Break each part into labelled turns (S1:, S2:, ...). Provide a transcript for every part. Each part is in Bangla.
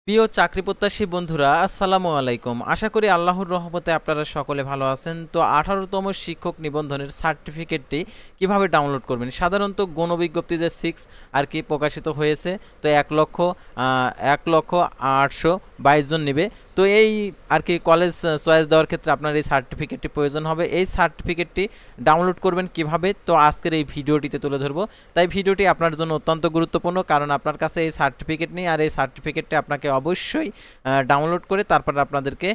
S1: প্রিয় চাকরি প্রত্যাশী বন্ধুরা, আসসালামু আলাইকুম। আশা করি আল্লাহর রহমতে আপনারা সকলে ভালো আছেন। তো 18তম শিক্ষক নিবন্ধনের সার্টিফিকেটটি কিভাবে ডাউনলোড করবেন? সাধারণত গণবিজ্ঞপ্তি যে 6 আর কি প্রকাশিত হয়েছে, তো 1,822 জন নেবে। তো এই আর কি কলেজ চয়েস দেওয়ার ক্ষেত্রে আপনার এই সার্টিফিকেটটি প্রয়োজন হবে। এই সার্টিফিকেটটি ডাউনলোড করবেন কিভাবে, তো আজকের এই ভিডিওটিতে তুলে ধরবো। তাই ভিডিওটি আপনার জন্য অত্যন্ত গুরুত্বপূর্ণ, কারণ আপনার কাছে এই সার্টিফিকেট নেই, আর এই সার্টিফিকেটটি আপনাকে অবশ্যই ডাউনলোড করে তারপর আপনাদেরকে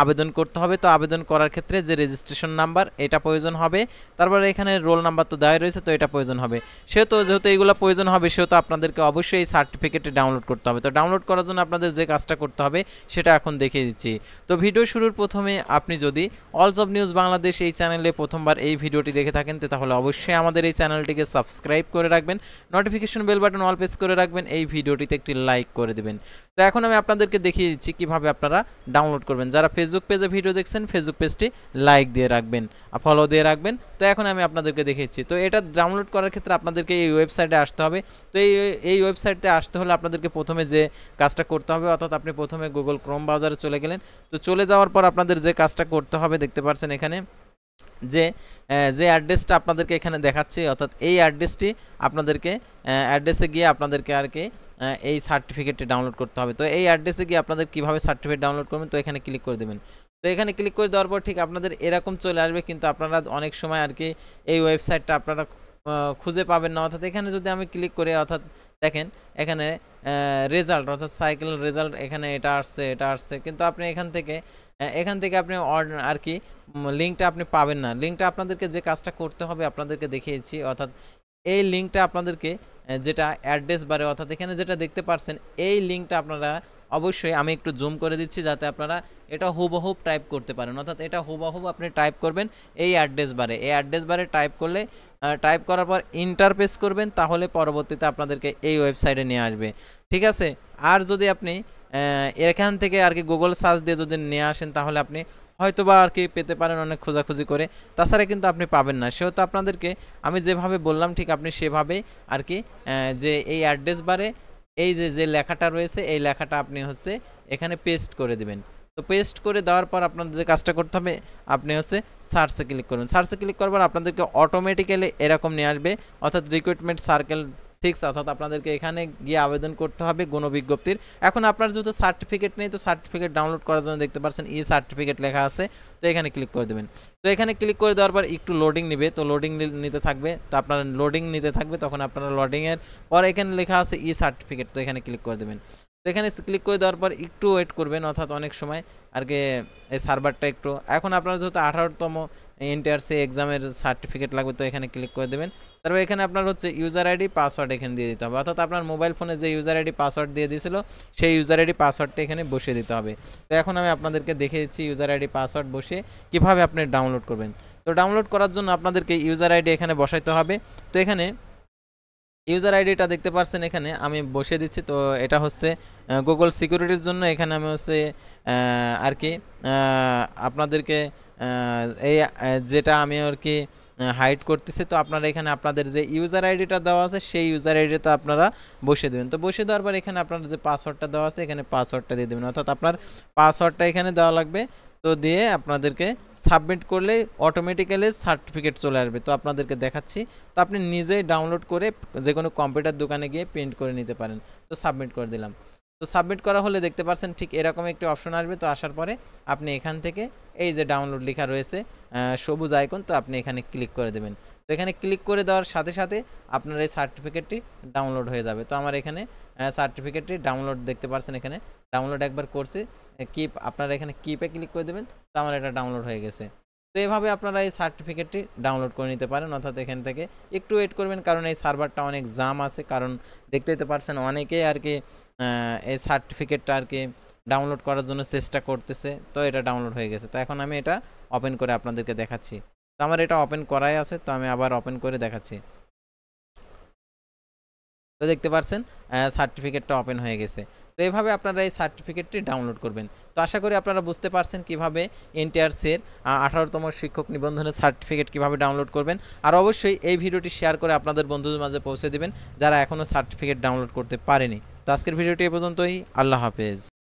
S1: আবেদন করতে হবে। তো আবেদন করার ক্ষেত্রে যে রেজিস্ট্রেশন নাম্বার, এটা প্রয়োজন হবে। তারপরে এখানে রোল নাম্বার তো দেওয়া রয়েছে, তো এটা প্রয়োজন হবে। যেহেতু এইগুলো প্রয়োজন হবে, সেহেতু আপনাদেরকে অবশ্যই এই সার্টিফিকেটটি ডাউনলোড করতে হবে। তো ডাউনলোড করার জন্য আপনাদের যে কাজটা করতে হবে সেটা এখন দেখিয়ে দিচ্ছি। তো ভিডিও শুরুর প্রথমে আপনি যদি অল জব নিউজ বাংলাদেশ এই চ্যানেলে প্রথমবার এই ভিডিওটি দেখে থাকেন, তাহলে অবশ্যই আমাদের এই চ্যানেলটিকে সাবস্ক্রাইব করে রাখবেন, notification bell button all press করে রাখবেন, এই ভিডিওটিতে একটি লাইক করে দেবেন। তো এখন আমি আপনাদেরকে দেখিয়ে দিচ্ছি কিভাবে আপনারা ডাউনলোড করবেন। যারা ফেসবুক পেজে ভিডিও দেখছেন, ফেসবুক পেজটি লাইক দিয়ে রাখবেন, ফলো দিয়ে রাখবেন। তো এখন আমি আপনাদেরকে দেখিয়েছি। তো এটা ডাউনলোড করার ক্ষেত্রে আপনাদেরকে এই ওয়েবসাইটে আসতে হবে। তো এই ওয়েবসাইটে আসতে হলে আপনাদেরকে প্রথমে যে কাজটা করতে হবে, অর্থাৎ আপনি প্রথমে গুগল ক্রোম ব্রাউজারে চলে গেলেন। তো চলে যাওয়ার পর আপনাদের যে কাজটা করতে হবে, দেখতে পাচ্ছেন এখানে যে যে অ্যাড্রেসটা আপনাদেরকে এখানে দেখাচ্ছে, অর্থাৎ এই অ্যাড্রেসটি আপনাদেরকে অ্যাড্রেসে গিয়ে আপনাদেরকে আর কি এই সার্টিফিকেটটি ডাউনলোড করতে হবে। তো এই অ্যাড্রেসে গিয়ে আপনাদের কীভাবে সার্টিফিকেট ডাউনলোড করবেন, তো এখানে ক্লিক করে দেবেন। তো এখানে ক্লিক করে দেওয়ার পর ঠিক আপনাদের এরকম চলে আসবে, কিন্তু আপনারা অনেক সময় আর কি এই ওয়েবসাইটটা আপনারা খুঁজে পাবেন না। অর্থাৎ এখানে যদি আমি ক্লিক করি, অর্থাৎ দেখেন এখানে রেজাল্ট, অর্থাৎ সাইকেল রেজাল্ট, এখানে এটা আসছে, কিন্তু আপনি এখান থেকে আপনি আর কি লিঙ্কটা আপনি পাবেন না। লিঙ্কটা আপনাদেরকে যে কাজটা করতে হবে আপনাদেরকে দেখিয়েছি, অর্থাৎ এই লিঙ্কটা আপনাদেরকে যেটা অ্যাড্রেস বারে, অর্থাৎ এখানে যেটা দেখতে পাচ্ছেন এই লিঙ্কটা আপনারা অবশ্যই, আমি একটু জুম করে দিচ্ছি যাতে আপনারা এটা হুবহুব টাইপ করতে পারেন। অর্থাৎ এটা হুবহুব আপনি টাইপ করবেন এই অ্যাড্রেস বারে টাইপ করার পর ইন্টার প্রেস করবেন, তাহলে পরবর্তীতে আপনাদেরকে এই ওয়েবসাইটে নিয়ে আসবে। ঠিক আছে। আর যদি আপনি এখান থেকে আর কি গুগল সার্চ দিয়ে যদি নিয়ে আসেন, তাহলে আপনি হয়তোবা আর কি পেতে পারেন অনেক খোঁজাখুঁজি করে, তাছাড়া কিন্তু আপনি পাবেন না। সেহেতু আপনাদেরকে আমি যেভাবে বললাম ঠিক আপনি সেভাবেই আর কি যে এই অ্যাড্রেস বারে এই যে লেখাটা রয়েছে, এই লেখাটা আপনি এখানে পেস্ট করে দিবেন। তো পেস্ট করে দেওয়ার পর আপনাদের যে কাজটা করতে হবে, আপনি সার্চে ক্লিক করবেন। সার্চে ক্লিক করবার আপনাদেরকে অটোমেটিক্যালি এরকম নিয়ে আসবে, অর্থাৎ রিক্রুটমেন্ট সার্কেল 6, অর্থাৎ আপনাদেরকে এখানে গিয়ে আবেদন করতে হবে গণবিজ্ঞপ্তির। এখন আপনার যেহেতু সার্টিফিকেট নেই, তো সার্টিফিকেট ডাউনলোড করার জন্য দেখতে পাচ্ছেন ই সার্টিফিকেট লেখা আছে, তো এখানে ক্লিক করে দেবেন। তো এখানে ক্লিক করে দেওয়ার পর একটু লোডিং নেবে, তো লোডিং নিতে থাকবে। তো আপনার লোডিং নিতে থাকবে, তখন আপনারা লোডিংয়ের পর এখানে লেখা আছে ই সার্টিফিকেট, তো এখানে ক্লিক করে দেবেন। তো এখানে ক্লিক করে দেওয়ার পর একটু ওয়েট করবেন, অর্থাৎ অনেক সময় আর কি এই সার্ভারটা একটু, এখন আপনার যেহেতু 18তম এনটিআরসি এক্সামের সার্টিফিকেট লাগবে, তো এখানে ক্লিক করে দেবেন। তারপর এখানে আপনার ইউজার আইডি পাসওয়ার্ড এখানে দিয়ে দিতে হবে, অর্থাৎ আপনার মোবাইল ফোনে যে ইউজার আইডি পাসওয়ার্ড দিয়ে দিয়েছিল সেই ইউজার আইডি পাসওয়ার্ডটা এখানে বসিয়ে দিতে হবে। তো এখন আমি আপনাদেরকে দেখিয়ে দিচ্ছি ইউজার আইডি পাসওয়ার্ড বসিয়ে কীভাবে আপনি ডাউনলোড করবেন। তো ডাউনলোড করার জন্য আপনাদেরকে ইউজার আইডি এখানে বসাইতে হবে। তো এখানে ইউজার আইডিটা দেখতে পাচ্ছেন এখানে আমি বসিয়ে দিচ্ছি। তো এটা গুগল সিকিউরিটির জন্য এখানে আমি আর কি আপনাদেরকে এই যেটা আমি আর কি হাইড করতেছি। তো আপনারা এখানে আপনাদের যে ইউজার আইডিটা দেওয়া আছে সেই ইউজার আইডিটা আপনারা বসিয়ে দেবেন। তো বসিয়ে দেওয়ার পর এখানে আপনার যে পাসওয়ার্ডটা দেওয়া আছে এখানে পাসওয়ার্ডটা দিয়ে দেবেন, অর্থাৎ আপনার পাসওয়ার্ডটা এখানে দেওয়া লাগবে। তো দিয়ে আপনাদেরকে সাবমিট করলে অটোমেটিক্যালি সার্টিফিকেট চলে আসবে। তো আপনাদেরকে দেখাচ্ছি, তো আপনি নিজেই ডাউনলোড করে যে কোনো কম্পিউটার দোকানে গিয়ে প্রিন্ট করে নিতে পারেন। তো সাবমিট করে দিলাম। তো সাবমিট করা হলে দেখতে পাচ্ছেন ঠিক এরকম একটি অপশন আসবে। তো আসার পরে আপনি এখান থেকে এই যে ডাউনলোড লেখা রয়েছে সবুজ আইকন, তো আপনি এখানে ক্লিক করে দেবেন। তো এখানে ক্লিক করে দেওয়ার সাথে সাথে আপনার এই সার্টিফিকেটটি ডাউনলোড হয়ে যাবে। তো আমার এখানে সার্টিফিকেটটি ডাউনলোড দেখতে পাচ্ছেন, এখানে ডাউনলোড একবার করছি, আপনারা এখানে কিপে ক্লিক করে দেবেন। তো আমার এটা ডাউনলোড হয়ে গেছে। তো এভাবে আপনারা এই সার্টিফিকেটটি ডাউনলোড করে নিতে পারেন, অর্থাৎ এখান থেকে একটু ওয়েট করবেন, কারণ এই সার্ভারটা অনেক জাম আছে, কারণ দেখতেই তো পারছেন অনেকেই আর কি এই সার্টিফিকেটটা আর কি ডাউনলোড করার জন্য চেষ্টা করতেছে। তো এটা ডাউনলোড হয়ে গেছে। তো এখন আমি এটা ওপেন করে আপনাদেরকে দেখাচ্ছি। তো আমার এটা ওপেন করাই আছে, তো আমি আবার ওপেন করে দেখাচ্ছি। তো দেখতে পাচ্ছেন সার্টিফিকেটটা ওপেন হয়ে গেছে। তো এইভাবে আপনারা এই সার্টিফিকেটটি ডাউনলোড করবেন। তো আশা করি আপনারা বুঝতে পারছেন কিভাবে এনটিআরসির 18তম শিক্ষক নিবন্ধনের সার্টিফিকেট কিভাবে ডাউনলোড করবেন। আর অবশ্যই এই ভিডিওটি শেয়ার করে আপনাদের বন্ধুদের মাঝে পৌঁছে দিবেন যারা এখনও সার্টিফিকেট ডাউনলোড করতে পারেনি। তো আজকের ভিডিওটি এ পর্যন্তই। আল্লাহ হাফেজ।